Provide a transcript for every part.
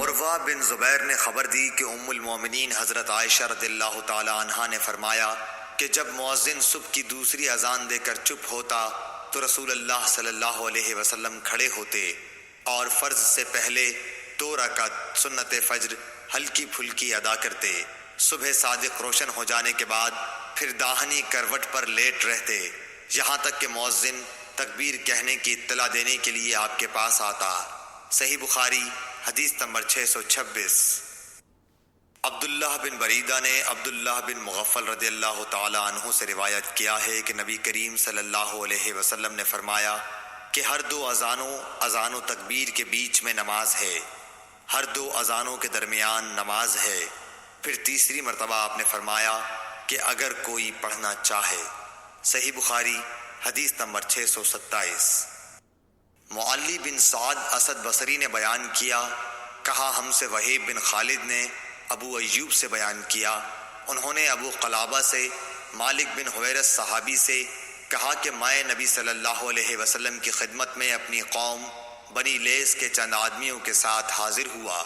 عروہ بن زبیر نے خبر دی کہ ام المومنین حضرت عائشہ رضی اللہ تعالی عنہا نے فرمایا کہ جب مؤذن صبح کی دوسری اذان دے کر چپ ہوتا تو رسول اللہ صلی اللہ علیہ وسلم کھڑے ہوتے اور فرض سے پہلے 2 رکعت سنت فجر ہلکی پھلکی ادا کرتے۔ صبح صادق روشن ہو جانے کے بعد پھر داہنی کروٹ پر لیٹ رہتے یہاں تک کہ مؤذن تکبیر کہنے کی اطلاع دینے کے لیے آپ کے پاس آتا۔ صحیح بخاری حدیث نمبر 626۔ عبداللہ بن بریدہ نے عبداللہ بن مغفل رضی اللہ تعالی عنہ سے روایت کیا ہے کہ نبی کریم صلی اللہ علیہ وسلم نے فرمایا کہ ہر 2 اذان و تکبیر کے بیچ میں نماز ہے، ہر 2 اذانوں کے درمیان نماز ہے۔ پھر تیسری مرتبہ آپ نے فرمایا کہ اگر کوئی پڑھنا چاہے۔ صحیح بخاری حدیث نمبر 627۔ معلی بن سعد اسد بصری نے بیان کیا، کہا ہم سے وہیب بن خالد نے ابو ایوب سے بیان کیا، انہوں نے ابو قلابہ سے مالک بن حویرث صحابی سے کہا کہ میں نبی صلی اللہ علیہ وسلم کی خدمت میں اپنی قوم بنی لیس کے چند آدمیوں کے ساتھ حاضر ہوا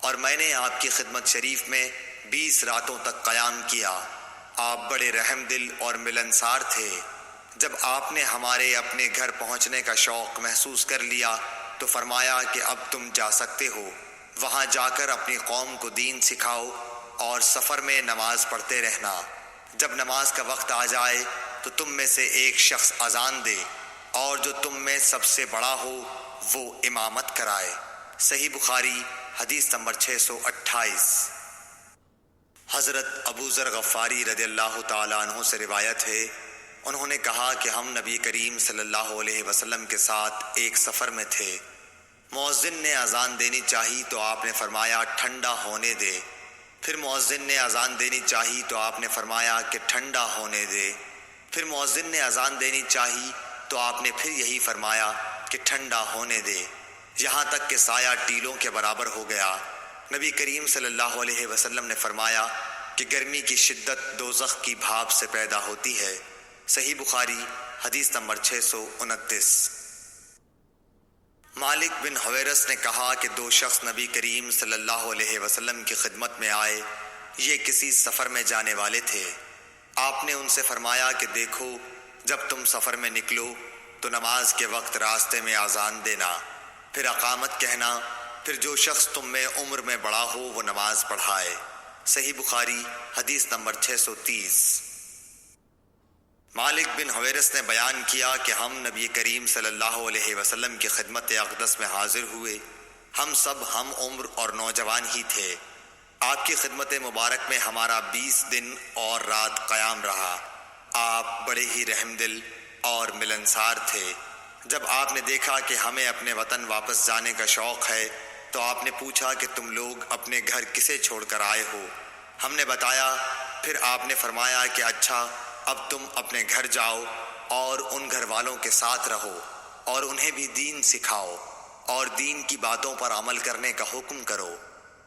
اور میں نے آپ کی خدمت شریف میں 20 راتوں تک قیام کیا۔ آپ بڑے رحم دل اور ملنسار تھے۔ جب آپ نے ہمارے اپنے گھر پہنچنے کا شوق محسوس کر لیا تو فرمایا کہ اب تم جا سکتے ہو، وہاں جا کر اپنی قوم کو دین سکھاؤ اور سفر میں نماز پڑھتے رہنا۔ جب نماز کا وقت آ جائے تو تم میں سے ایک شخص اذان دے اور جو تم میں سب سے بڑا ہو وہ امامت کرائے۔ صحیح بخاری حدیث نمبر 628۔ حضرت ابو ذر غفاری رضی اللہ تعالی عنہ سے روایت ہے، انہوں نے کہا کہ ہم نبی کریم صلی اللہ علیہ وسلم کے ساتھ ایک سفر میں تھے۔ مؤذن نے اذان دینی چاہی تو آپ نے فرمایا ٹھنڈا ہونے دے۔ پھر مؤذن نے اذان دینی چاہی تو آپ نے فرمایا کہ ٹھنڈا ہونے دے۔ پھر مؤذن نے اذان دینی چاہی تو آپ نے پھر یہی فرمایا کہ ٹھنڈا ہونے دے، یہاں تک کہ سایہ ٹیلوں کے برابر ہو گیا۔ نبی کریم صلی اللہ علیہ وسلم نے فرمایا کہ گرمی کی شدت دوزخ کی بھاپ سے پیدا ہوتی ہے۔ صحیح بخاری حدیث نمبر 629۔ مالک بن حویرث نے کہا کہ 2 شخص نبی کریم صلی اللہ علیہ وسلم کی خدمت میں آئے، یہ کسی سفر میں جانے والے تھے۔ آپ نے ان سے فرمایا کہ دیکھو، جب تم سفر میں نکلو تو نماز کے وقت راستے میں اذان دینا، پھر اقامت کہنا، پھر جو شخص تم میں عمر میں بڑا ہو وہ نماز پڑھائے۔ صحیح بخاری حدیث نمبر 630۔ مالک بن حویرث نے بیان کیا کہ ہم نبی کریم صلی اللہ علیہ وسلم کی خدمت اقدس میں حاضر ہوئے، ہم سب ہم عمر اور نوجوان ہی تھے۔ آپ کی خدمت مبارک میں ہمارا 20 دن اور رات قیام رہا۔ آپ بڑے ہی رحم دل اور ملنسار تھے۔ جب آپ نے دیکھا کہ ہمیں اپنے وطن واپس جانے کا شوق ہے تو آپ نے پوچھا کہ تم لوگ اپنے گھر کسے چھوڑ کر آئے ہو؟ ہم نے بتایا۔ پھر آپ نے فرمایا کہ اچھا، اب تم اپنے گھر جاؤ اور ان گھر والوں کے ساتھ رہو اور انہیں بھی دین سکھاؤ اور دین کی باتوں پر عمل کرنے کا حکم کرو۔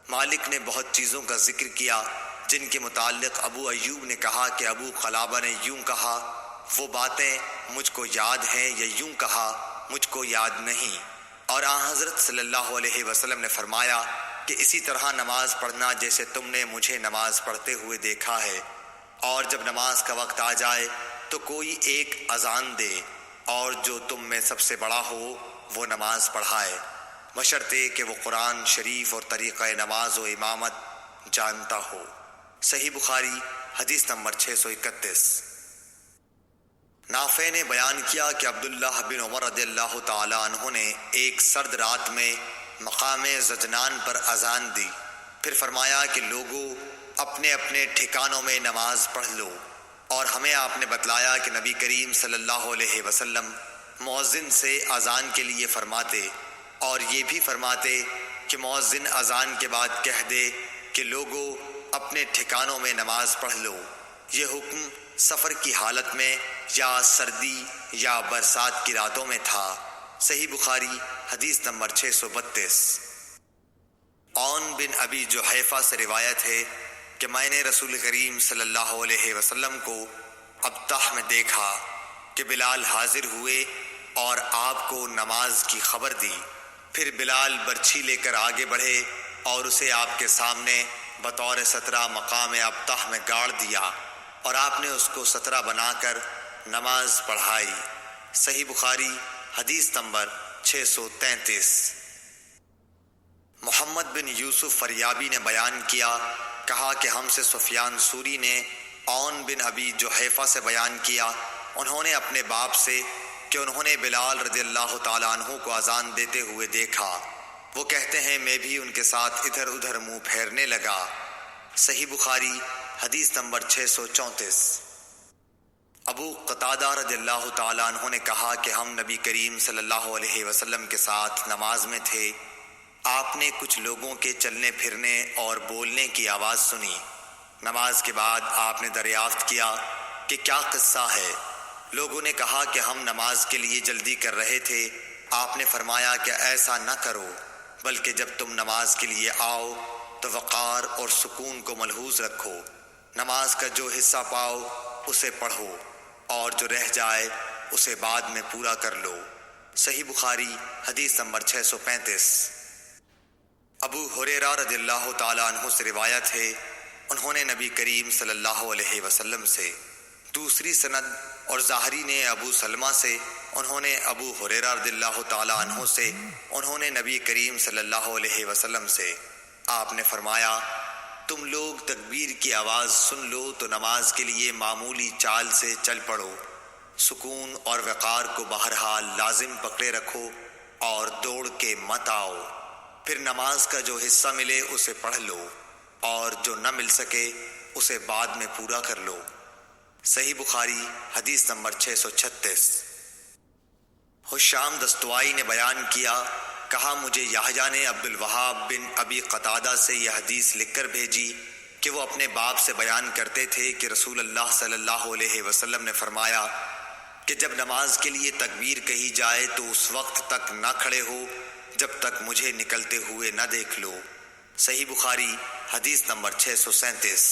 مالک نے بہت چیزوں کا ذکر کیا جن کے متعلق ابو ایوب نے کہا کہ ابو قلابہ نے یوں کہا، وہ باتیں مجھ کو یاد ہیں، یا یوں کہا مجھ کو یاد نہیں۔ اور آن حضرت صلی اللہ علیہ وسلم نے فرمایا کہ اسی طرح نماز پڑھنا جیسے تم نے مجھے نماز پڑھتے ہوئے دیکھا ہے، اور جب نماز کا وقت آ جائے تو کوئی ایک اذان دے اور جو تم میں سب سے بڑا ہو وہ نماز پڑھائے، بشرطے کہ وہ قرآن شریف اور طریقہ نماز و امامت جانتا ہو۔ صحیح بخاری حدیث نمبر 631۔ نافع نے بیان کیا کہ عبداللہ بن عمر رضی اللہ تعالی عنہ نے ایک سرد رات میں مقام زجنان پر اذان دی، پھر فرمایا کہ لوگوں اپنے اپنے ٹھکانوں میں نماز پڑھ لو، اور ہمیں آپ نے بتلایا کہ نبی کریم صلی اللہ علیہ وسلم مؤذن سے اذان کے لیے فرماتے اور یہ بھی فرماتے کہ مؤذن اذان کے بعد کہہ دے کہ لوگوں اپنے ٹھکانوں میں نماز پڑھ لو۔ یہ حکم سفر کی حالت میں یا سردی یا برسات کی راتوں میں تھا۔ صحیح بخاری حدیث نمبر 632۔ عون بن ابی جحیفہ سے روایت ہے کہ میں نے رسول کریم صلی اللہ علیہ وسلم کو ابطح میں دیکھا کہ بلال حاضر ہوئے اور آپ کو نماز کی خبر دی۔ پھر بلال برچھی لے کر آگے بڑھے اور اسے آپ کے سامنے بطور سترہ مقام ابطح میں گاڑ دیا، اور آپ نے اس کو سترہ بنا کر نماز پڑھائی۔ صحیح بخاری حدیث نمبر 633۔ محمد بن یوسف فریابی نے بیان کیا، کہا کہ ہم سے سفیان سوری نے عون بن ابی جحیفہ سے بیان کیا، انہوں نے اپنے باپ سے کہ انہوں نے بلال رضی اللہ تعالیٰ عنہ کو اذان دیتے ہوئے دیکھا، وہ کہتے ہیں میں بھی ان کے ساتھ ادھر ادھر منہ پھیرنے لگا۔ صحیح بخاری حدیث نمبر 634۔ ابو قتادہ رضی اللہ تعالیٰ عنہ نے کہا کہ ہم نبی کریم صلی اللہ علیہ وسلم کے ساتھ نماز میں تھے، آپ نے کچھ لوگوں کے چلنے پھرنے اور بولنے کی آواز سنی۔ نماز کے بعد آپ نے دریافت کیا کہ کیا قصہ ہے؟ لوگوں نے کہا کہ ہم نماز کے لیے جلدی کر رہے تھے، آپ نے فرمایا کہ ایسا نہ کرو، بلکہ جب تم نماز کے لیے آؤ تو وقار اور سکون کو ملحوظ رکھو، نماز کا جو حصہ پاؤ اسے پڑھو، اور جو رہ جائے اسے بعد میں پورا کر لو۔ صحیح بخاری حدیث نمبر 635۔ ابو ہریرہ رضی اللہ تعالیٰ عنہ سے روایت ہے، انہوں نے نبی کریم صلی اللہ علیہ وسلم سے، دوسری سند اور ظاہری نے ابو سلمہ سے، انہوں نے ابو ہریرہ رضی اللہ تعالیٰ عنہ سے، انہوں نے نبی کریم صلی اللہ علیہ وسلم سے، آپ نے فرمایا تم لوگ تکبیر کی آواز سن لو تو نماز کے لیے معمولی چال سے چل پڑو، سکون اور وقار کو بہرحال لازم پکڑے رکھو اور دوڑ کے مت آؤ، پھر نماز کا جو حصہ ملے اسے پڑھ لو، اور جو نہ مل سکے اسے بعد میں پورا کر لو۔ صحیح بخاری حدیث نمبر 636۔ حشام دستوائی نے بیان کیا، کہا مجھے یحییٰ نے عبد الوہاب بن ابی قتادہ سے یہ حدیث لکھ کر بھیجی کہ وہ اپنے باپ سے بیان کرتے تھے کہ رسول اللہ صلی اللہ علیہ وسلم نے فرمایا کہ جب نماز کے لیے تکبیر کہی جائے تو اس وقت تک نہ کھڑے ہو جب تک مجھے نکلتے ہوئے نہ دیکھ لو۔ صحیح بخاری حدیث نمبر 637۔